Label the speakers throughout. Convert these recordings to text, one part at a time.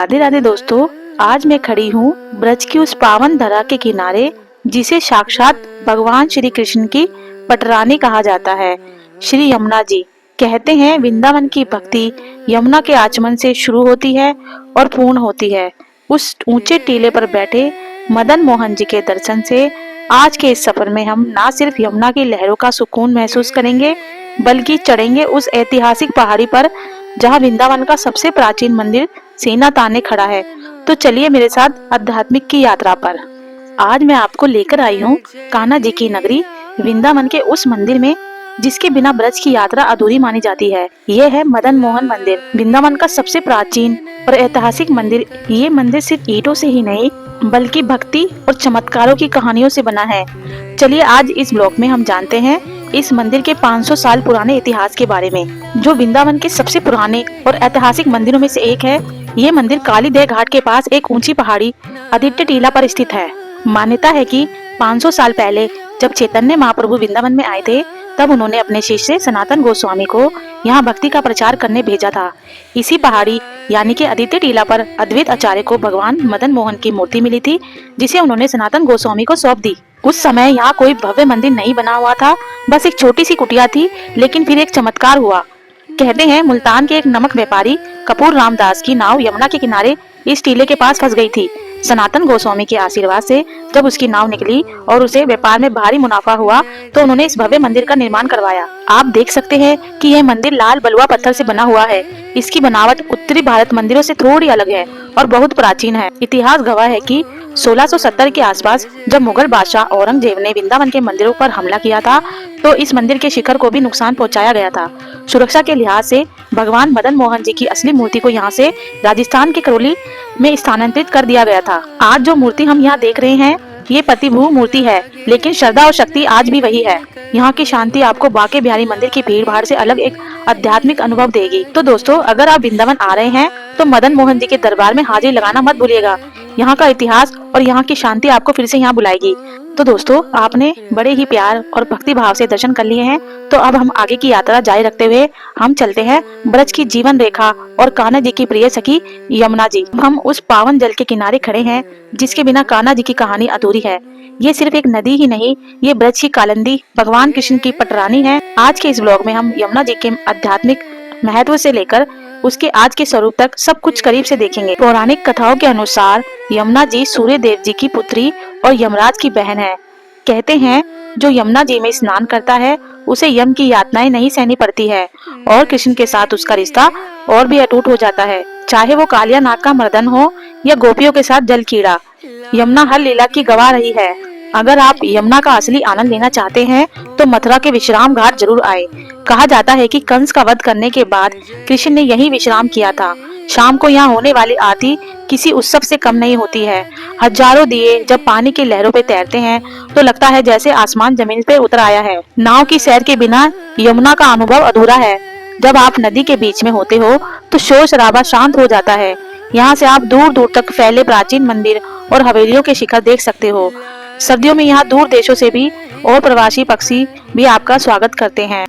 Speaker 1: राधे राधे दोस्तों, आज मैं खड़ी हूँ ब्रज की उस पावन धरा के किनारे जिसे साक्षात भगवान श्री कृष्ण की पटरानी कहा जाता है। श्री यमुना जी कहते हैं वृंदावन की भक्ति यमुना के आचमन से शुरू होती है और पूर्ण होती है। उस ऊंचे टीले पर बैठे मदन मोहन जी के दर्शन से आज के इस सफर में हम ना सिर्फ यमुना की लहरों का सुकून महसूस करेंगे बल्कि चढ़ेंगे उस ऐतिहासिक पहाड़ी पर जहाँ वृंदावन का सबसे प्राचीन मंदिर सीना ताने खड़ा है। तो चलिए मेरे साथ आध्यात्मिक की यात्रा पर। आज मैं आपको लेकर आई हूँ कान्हा जी की नगरी वृंदावन के उस मंदिर में जिसके बिना ब्रज की यात्रा अधूरी मानी जाती है। यह है मदन मोहन मंदिर, वृंदावन का सबसे प्राचीन और ऐतिहासिक मंदिर। ये मंदिर सिर्फ ईंटों से ही नहीं बल्कि भक्ति और चमत्कारों की कहानियों से बना है। चलिए आज इस ब्लॉग में हम जानते हैं इस मंदिर के 500 साल पुराने इतिहास के बारे में, जो वृंदावन के सबसे पुराने और ऐतिहासिक मंदिरों में से एक है। ये मंदिर कालीदेह घाट के पास एक ऊंची पहाड़ी आदित्य टीला पर स्थित है। मान्यता है कि 500 साल पहले जब चैतन्य महाप्रभु वृंदावन में आए थे तब उन्होंने अपने शिष्य सनातन गोस्वामी को यहाँ भक्ति का प्रचार करने भेजा था। इसी पहाड़ी यानी कि आदित्य टीला पर अद्वैत आचार्य को भगवान मदन मोहन की मूर्ति मिली थी, जिसे उन्होंने सनातन गोस्वामी को सौंप दी। उस समय यहाँ कोई भव्य मंदिर नहीं बना हुआ था, बस एक छोटी सी कुटिया थी। लेकिन फिर एक चमत्कार हुआ। कहते हैं मुल्तान के एक नमक व्यापारी कपूर रामदास की नाव यमुना के किनारे इस टीले के पास फंस गई थी। सनातन गोस्वामी के आशीर्वाद से जब उसकी नाव निकली और उसे व्यापार में भारी मुनाफा हुआ तो उन्होंने इस भव्य मंदिर का निर्माण करवाया। आप देख सकते हैं कि यह मंदिर लाल बलुआ पत्थर से बना हुआ है। इसकी बनावट उत्तरी भारत मंदिरों से थोड़ी अलग है और बहुत प्राचीन है। इतिहास गवाह है कि 1670 के आसपास जब मुगल बादशाह औरंगजेब ने वृंदावन के मंदिरों पर हमला किया था तो इस मंदिर के शिखर को भी नुकसान पहुंचाया गया था। सुरक्षा के लिहाज से भगवान मदन मोहन जी की असली मूर्ति को यहाँ से राजस्थान के करौली में स्थानांतरित कर दिया गया था। आज जो मूर्ति हम यहाँ देख रहे हैं ये प्रतिभू मूर्ति है, लेकिन श्रद्धा और शक्ति आज भी वही है। यहाँ की शांति आपको बांके बिहारी मंदिर की भीड़ भाड़ से अलग एक आध्यात्मिक अनुभव देगी। तो दोस्तों, अगर आप वृंदावन आ रहे हैं तो मदन मोहन जी के दरबार में हाजिरी लगाना मत भूलिएगा। यहाँ का इतिहास और यहाँ की शांति आपको फिर से यहाँ बुलाएगी। तो दोस्तों, आपने बड़े ही प्यार और भक्ति भाव से दर्शन कर लिए हैं, तो अब हम आगे की यात्रा जारी रखते हुए हम चलते हैं ब्रज की जीवन रेखा और कान्हा जी की प्रिय सखी यमुना जी। हम उस पावन जल के किनारे खड़े हैं जिसके बिना कान्हा जी की कहानी अधूरी है। ये सिर्फ एक नदी ही नहीं, ये ब्रज की कालिंदी भगवान कृष्ण की पटरानी है। आज के इस ब्लॉग में हम यमुना जी के आध्यात्मिक महत्व से लेकर उसके आज के स्वरूप तक सब कुछ करीब से देखेंगे। पौराणिक कथाओं के अनुसार यमुना जी सूर्य देव जी की पुत्री और यमराज की बहन है। कहते हैं जो यमुना जी में स्नान करता है उसे यम की यातनाएं नहीं सहनी पड़ती है और कृष्ण के साथ उसका रिश्ता और भी अटूट हो जाता है, चाहे वो कालिया नाग का मर्दन हो या गोपियों के साथ जल कीड़ा। यमुना हर लीला की गवाह रही है। अगर आप यमुना का असली आनंद लेना चाहते हैं तो मथुरा के विश्राम घाट जरूर आए। कहा जाता है कि कंस का वध करने के बाद कृष्ण ने यही विश्राम किया था। शाम को यहाँ होने वाली आरती किसी उत्सव से कम नहीं होती है। हजारों दिए जब पानी की लहरों पे तैरते हैं तो लगता है जैसे आसमान जमीन पे उतर आया है। नाव की सैर के बिना यमुना का अनुभव अधूरा है। जब आप नदी के बीच में होते हो तो शोर शराबा शांत हो जाता है। यहाँ से आप दूर दूर तक फैले प्राचीन मंदिर और हवेलियों के शिखर देख सकते हो। सर्दियों में यहाँ दूर देशों से भी और प्रवासी पक्षी भी आपका स्वागत करते हैं।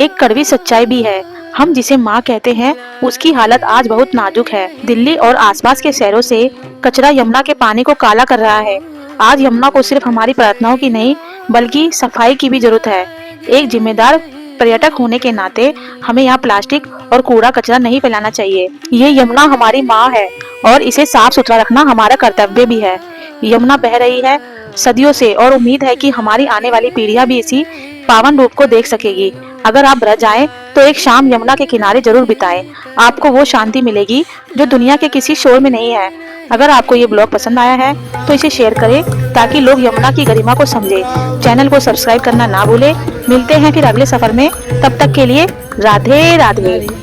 Speaker 1: एक कड़वी सच्चाई भी है, हम जिसे माँ कहते हैं उसकी हालत आज बहुत नाजुक है। दिल्ली और आसपास के शहरों से कचरा यमुना के पानी को काला कर रहा है। आज यमुना को सिर्फ हमारी प्रार्थनाओं की नहीं बल्कि सफाई की भी जरूरत है। एक जिम्मेदार पर्यटक होने के नाते हमें यहाँ प्लास्टिक और कूड़ा कचरा नहीं फैलाना चाहिए। ये यमुना हमारी माँ है और इसे साफ सुथरा रखना हमारा कर्तव्य भी है। यमुना बह रही है सदियों से और उम्मीद है कि हमारी आने वाली पीढ़ियां भी इसी पावन रूप को देख सकेगी। अगर आप ब्रज आए तो एक शाम यमुना के किनारे जरूर बिताएं। आपको वो शांति मिलेगी जो दुनिया के किसी शोर में नहीं है। अगर आपको ये ब्लॉग पसंद आया है तो इसे शेयर करें ताकि लोग यमुना की गरिमा को समझे। चैनल को सब्सक्राइब करना ना भूले। मिलते हैं फिर अगले सफर में, तब तक के लिए राधे राधे।